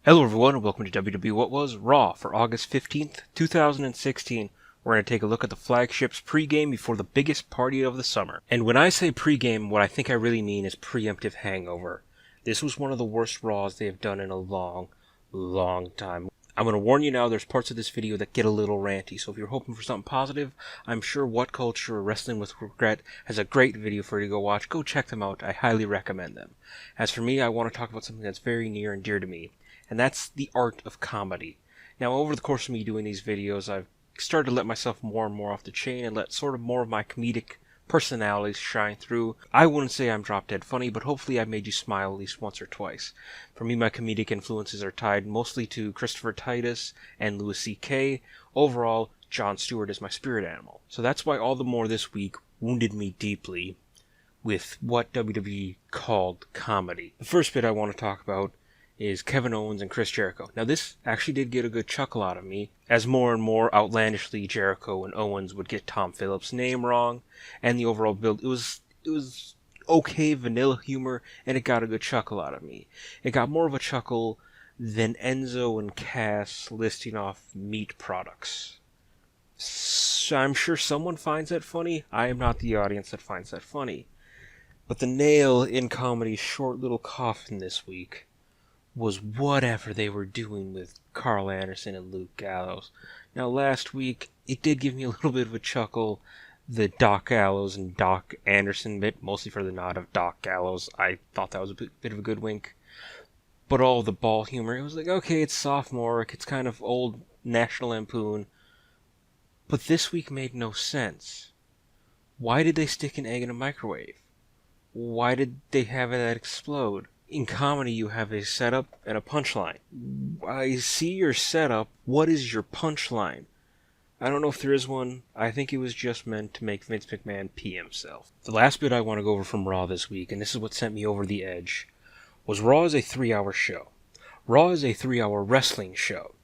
Hello everyone and welcome to WWWhatwas Raw for August 15th, 2016. We're going to take a look at the flagship's pregame before the biggest party of the summer. And when I say pregame, what I think I really mean is preemptive hangover. This was one of the worst Raws they have done in a long time. I'm going to warn you now, there's parts of this video that get a little ranty, so if you're hoping for something positive, I'm sure What Culture or Wrestling with Regret has a great video for you to go watch. Go check them out. I highly recommend them. As for me, I want to talk about something that's very near and dear to me, and that's the art of comedy. Now, over the course of me doing these videos, I've started to let myself more and more off the chain and let sort of more of my comedic personalities shine through. I wouldn't say I'm drop dead funny, but hopefully I made you smile at least once or twice. For me, my comedic influences are tied mostly to Christopher Titus and Louis C.K. Overall, Jon Stewart is my spirit animal. So that's why All the More this week wounded me deeply with what WWE called comedy. The first bit I want to talk about is Kevin Owens and Chris Jericho. Now this actually did get a good chuckle out of me, as more and more outlandishly Jericho and Owens would get Tom Phillips' name wrong, and the overall build, it was okay vanilla humor, and it got a good chuckle out of me. It got more of a chuckle than Enzo and Cass listing off meat products. So I'm sure someone finds that funny. I am not the audience that finds that funny. But the nail in comedy's short little coffin this week was whatever they were doing with Carl Anderson and Luke Gallows. Now, last week, it did give me a little bit of a chuckle, the Doc Gallows and Doc Anderson bit, mostly for the nod of Doc Gallows. I thought that was a bit of a good wink. But all the ball humor, it was like, okay, it's sophomoric, it's kind of old National Lampoon. But this week made no sense. Why did they stick an egg in a microwave? Why did they have that explode? In comedy, you have a setup and a punchline. I see your setup. What is your punchline? I don't know if there is one. I think it was just meant to make Vince McMahon pee himself. The last bit I want to go over from Raw this week, and this is what sent me over the edge, was Raw is a 3-hour show. Raw is a 3-hour wrestling show.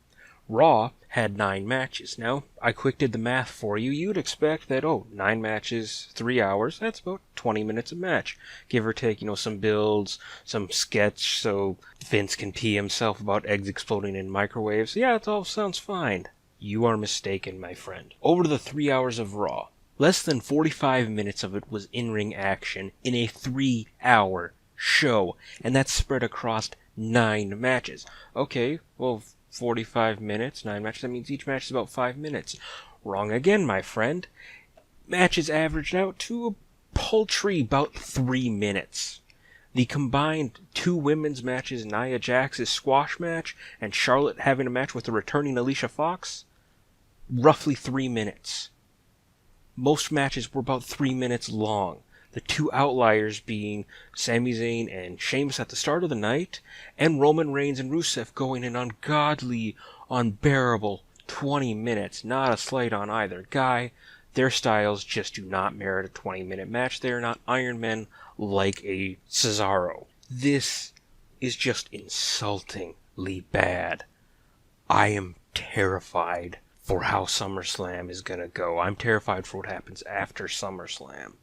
Raw had 9 matches. Now, I quick did the math for you. You'd expect that, 9 matches, 3 hours, that's about 20 minutes a match. Give or take, some builds, some sketch so Vince can pee himself about eggs exploding in microwaves. Yeah, it all sounds fine. You are mistaken, my friend. Over to the 3 hours of Raw. Less than 45 minutes of it was in-ring action in a 3-hour show, and that's spread across 9 matches. Okay, well, 45 minutes, 9 matches, that means each match is about 5 minutes. Wrong again, my friend. Matches averaged out to a paltry about 3 minutes. The combined 2 women's matches, Nia Jax's squash match and Charlotte having a match with the returning Alicia Fox, roughly 3 minutes. Most matches were about 3 minutes long. The 2 outliers being Sami Zayn and Sheamus at the start of the night, and Roman Reigns and Rusev going an ungodly, unbearable 20 minutes. Not a slight on either guy. Their styles just do not merit a 20-minute match. They are not Iron Men like a Cesaro. This is just insultingly bad. I am terrified for how SummerSlam is going to go. I'm terrified for what happens after SummerSlam.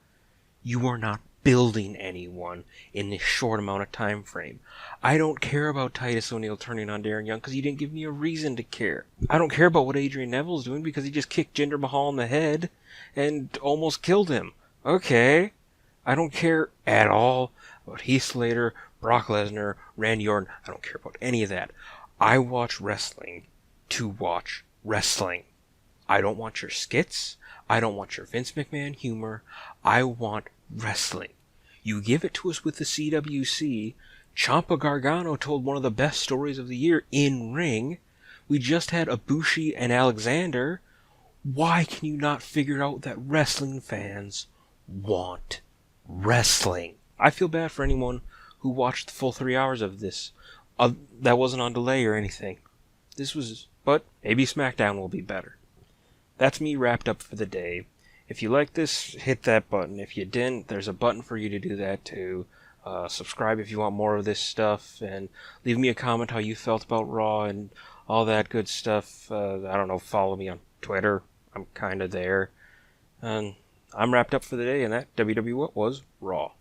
You are not building anyone in this short amount of time frame. I don't care about Titus O'Neil turning on Darren Young because he didn't give me a reason to care. I don't care about what Adrian Neville's doing because he just kicked Jinder Mahal in the head and almost killed him. Okay. I don't care at all about Heath Slater, Brock Lesnar, Randy Orton. I don't care about any of that. I watch wrestling to watch wrestling. I don't want your skits. I don't want your Vince McMahon humor. I want wrestling. You give it to us with the CWC. Ciampa Gargano told one of the best stories of the year in ring. We just had Ibushi and Alexander. Why can you not figure out that wrestling fans want wrestling? I feel bad for anyone who watched the full 3 hours of this. That wasn't on delay or anything. But maybe SmackDown will be better. That's me wrapped up for the day. If you like this, hit that button. If you didn't, there's a button for you to do that too. Subscribe if you want more of this stuff, and leave me a comment how you felt about Raw and all that good stuff. I don't know, follow me on Twitter. I'm kind of there. And I'm wrapped up for the day, and that WWWhatwas Raw.